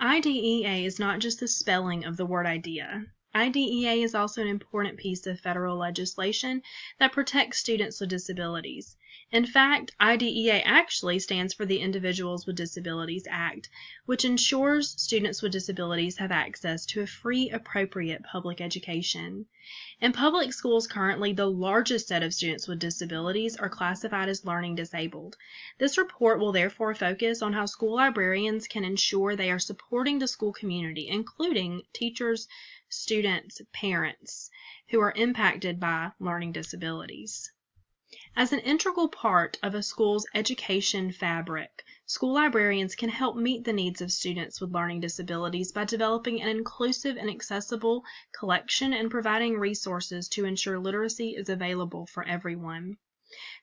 IDEA is not just the spelling of the word idea. IDEA is also an important piece of federal legislation that protects students with disabilities. In fact, IDEA actually stands for the Individuals with Disabilities Act, which ensures students with disabilities have access to a free, appropriate public education. In public schools currently, the largest set of students with disabilities are classified as learning disabled. This report will therefore focus on how school librarians can ensure they are supporting the school community, including teachers, students, parents who are impacted by learning disabilities. As an integral part of a school's education fabric, school librarians can help meet the needs of students with learning disabilities by developing an inclusive and accessible collection and providing resources to ensure literacy is available for everyone.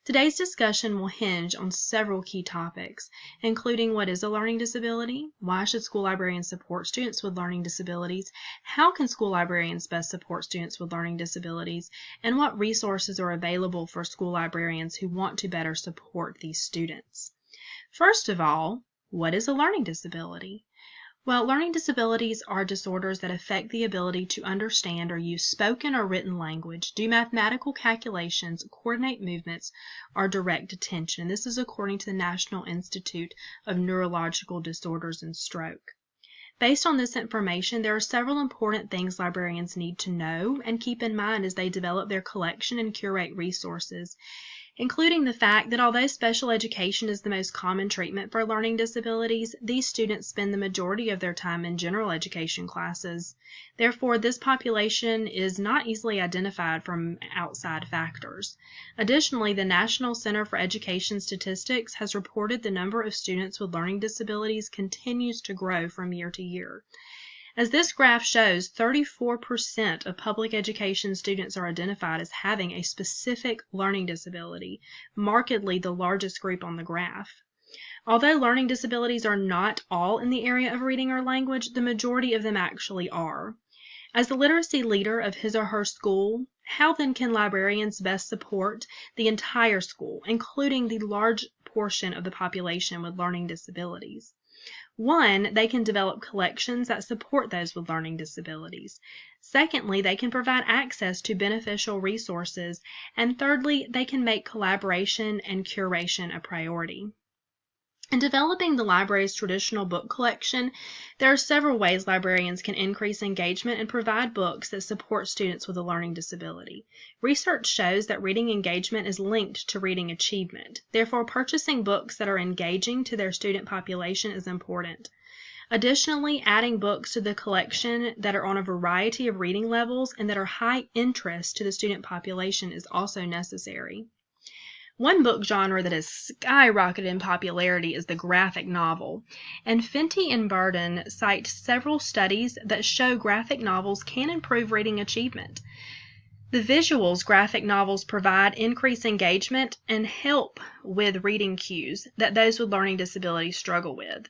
Today's discussion will hinge on several key topics, including what is a learning disability, why should school librarians support students with learning disabilities, how can school librarians best support students with learning disabilities, and what resources are available for school librarians who want to better support these students. First of all, what is a learning disability? Well, learning disabilities are disorders that affect the ability to understand or use spoken or written language, do mathematical calculations, coordinate movements, or direct attention. And this is according to the National Institute of Neurological Disorders and Stroke. Based on this information, there are several important things librarians need to know and keep in mind as they develop their collection and curate resources, including the fact that although special education is the most common treatment for learning disabilities, these students spend the majority of their time in general education classes. Therefore, this population is not easily identified from outside factors. Additionally, the National Center for Education Statistics has reported the number of students with learning disabilities continues to grow from year to year. As this graph shows, 34% of public education students are identified as having a specific learning disability, markedly the largest group on the graph. Although learning disabilities are not all in the area of reading or language, the majority of them actually are. As the literacy leader of his or her school, how then can librarians best support the entire school, including the large portion of the population with learning disabilities? One, they can develop collections that support those with learning disabilities. Secondly, they can provide access to beneficial resources. And thirdly, they can make collaboration and curation a priority. In developing the library's traditional book collection, there are several ways librarians can increase engagement and provide books that support students with a learning disability. Research shows that reading engagement is linked to reading achievement. Therefore, purchasing books that are engaging to their student population is important. Additionally, adding books to the collection that are on a variety of reading levels and that are high interest to the student population is also necessary. One book genre that has skyrocketed in popularity is the graphic novel, and Fenty and Burden cite several studies that show graphic novels can improve reading achievement. The visuals graphic novels provide increased engagement and help with reading cues that those with learning disabilities struggle with.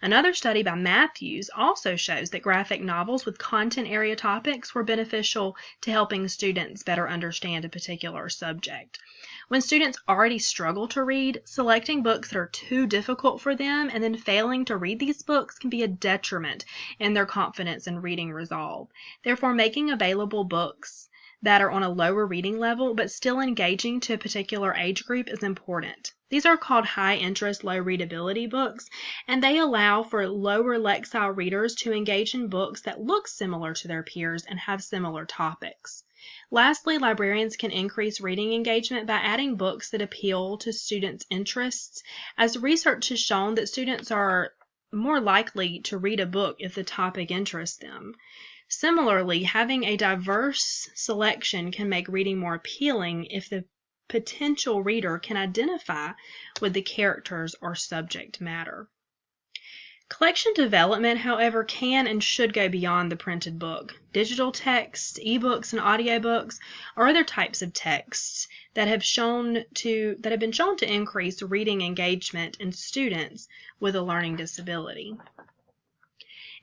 Another study by Matthews also shows that graphic novels with content area topics were beneficial to helping students better understand a particular subject. When students already struggle to read, selecting books that are too difficult for them and then failing to read these books can be a detriment in their confidence and reading resolve. Therefore, making available books that are on a lower reading level but still engaging to a particular age group is important. These are called high-interest, low-readability books, and they allow for lower lexile readers to engage in books that look similar to their peers and have similar topics. Lastly, librarians can increase reading engagement by adding books that appeal to students' interests, as research has shown that students are more likely to read a book if the topic interests them. Similarly, having a diverse selection can make reading more appealing if the potential reader can identify with the characters or subject matter. Collection development, however, can and should go beyond the printed book. Digital texts, ebooks, and audiobooks are other types of texts that have been shown to increase reading engagement in students with a learning disability.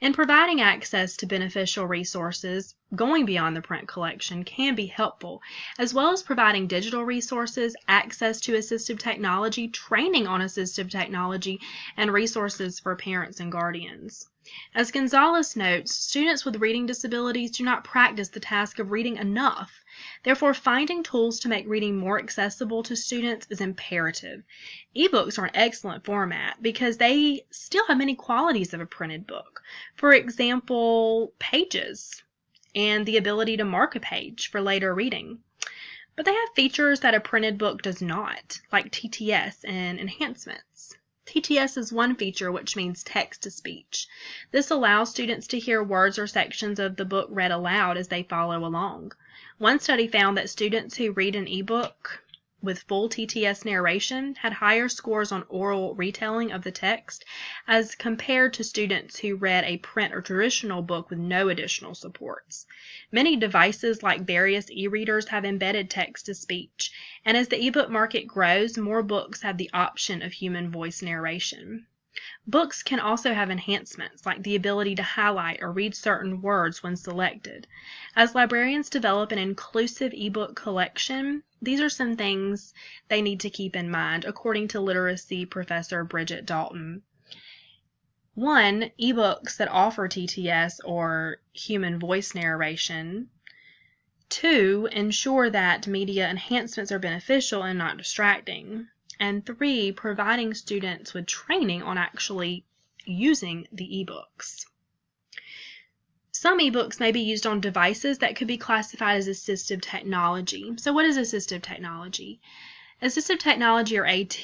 And providing access to beneficial resources going beyond the print collection can be helpful, as well as providing digital resources, access to assistive technology, training on assistive technology, and resources for parents and guardians. As Gonzalez notes, students with reading disabilities do not practice the task of reading enough. Therefore, finding tools to make reading more accessible to students is imperative. Ebooks are an excellent format because they still have many qualities of a printed book. For example, pages and the ability to mark a page for later reading. But they have features that a printed book does not, like TTS and enhancements. TTS is one feature, which means text-to-speech. This allows students to hear words or sections of the book read aloud as they follow along. One study found that students who read an ebook with full TTS narration had higher scores on oral retelling of the text as compared to students who read a print or traditional book with no additional supports. Many devices like various e-readers have embedded text-to-speech, and as the ebook market grows, more books have the option of human voice narration. Books can also have enhancements, like the ability to highlight or read certain words when selected. As librarians develop an inclusive ebook collection, these are some things they need to keep in mind, according to literacy professor Bridget Dalton. 1, ebooks that offer TTS or human voice narration. 2, ensure that media enhancements are beneficial and not distracting. And 3, providing students with training on actually using the ebooks. Some ebooks may be used on devices that could be classified as assistive technology. So what is assistive technology? Assistive technology, or AT,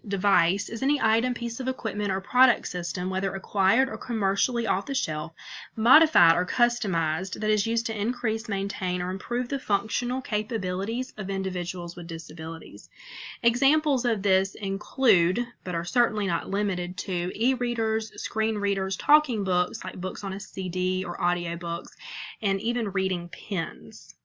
device is any item, piece of equipment, or product system, whether acquired or commercially off the shelf, modified or customized, that is used to increase, maintain, or improve the functional capabilities of individuals with disabilities. Examples of this include, but are certainly not limited to, e-readers, screen readers, talking books, like books on a CD or audiobooks, and even reading pens.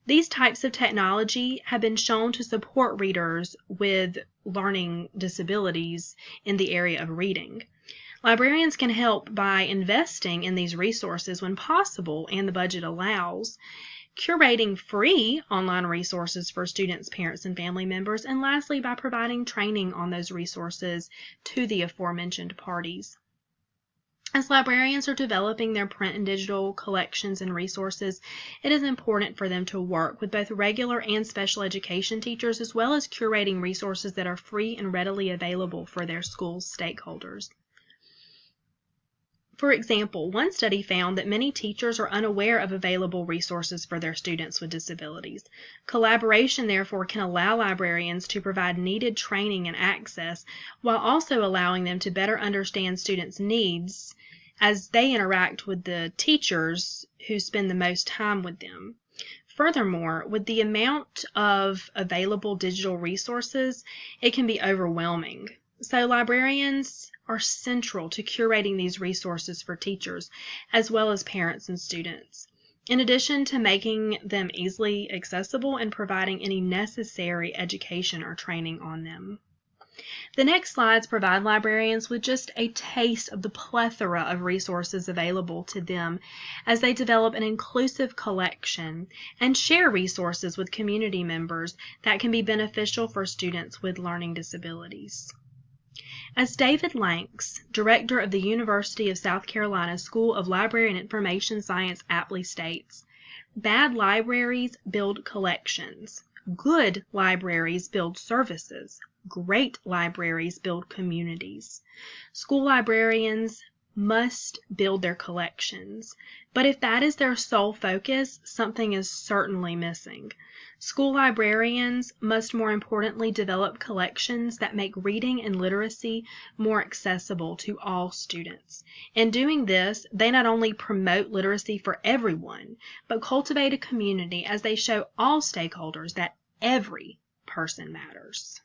These types of technology have been shown to support readers with learning disabilities in the area of reading. Librarians can help by investing in these resources when possible and the budget allows, curating free online resources for students, parents, and family members, and lastly, by providing training on those resources to the aforementioned parties. As librarians are developing their print and digital collections and resources, it is important for them to work with both regular and special education teachers, as well as curating resources that are free and readily available for their school's stakeholders. For example, one study found that many teachers are unaware of available resources for their students with disabilities. Collaboration, therefore, can allow librarians to provide needed training and access, while also allowing them to better understand students' needs as they interact with the teachers who spend the most time with them. Furthermore, with the amount of available digital resources, it can be overwhelming. So librarians are central to curating these resources for teachers, as well as parents and students, in addition to making them easily accessible and providing any necessary education or training on them. The next slides provide librarians with just a taste of the plethora of resources available to them as they develop an inclusive collection and share resources with community members that can be beneficial for students with learning disabilities. As David Lanks, director of the University of South Carolina School of Library and Information Science, aptly states, "Bad libraries build collections. Good libraries build services. Great libraries build communities. School librarians must build their collections, but if that is their sole focus, something is certainly missing. School librarians must more importantly develop collections that make reading and literacy more accessible to all students. In doing this, they not only promote literacy for everyone, but cultivate a community as they show all stakeholders that every person matters."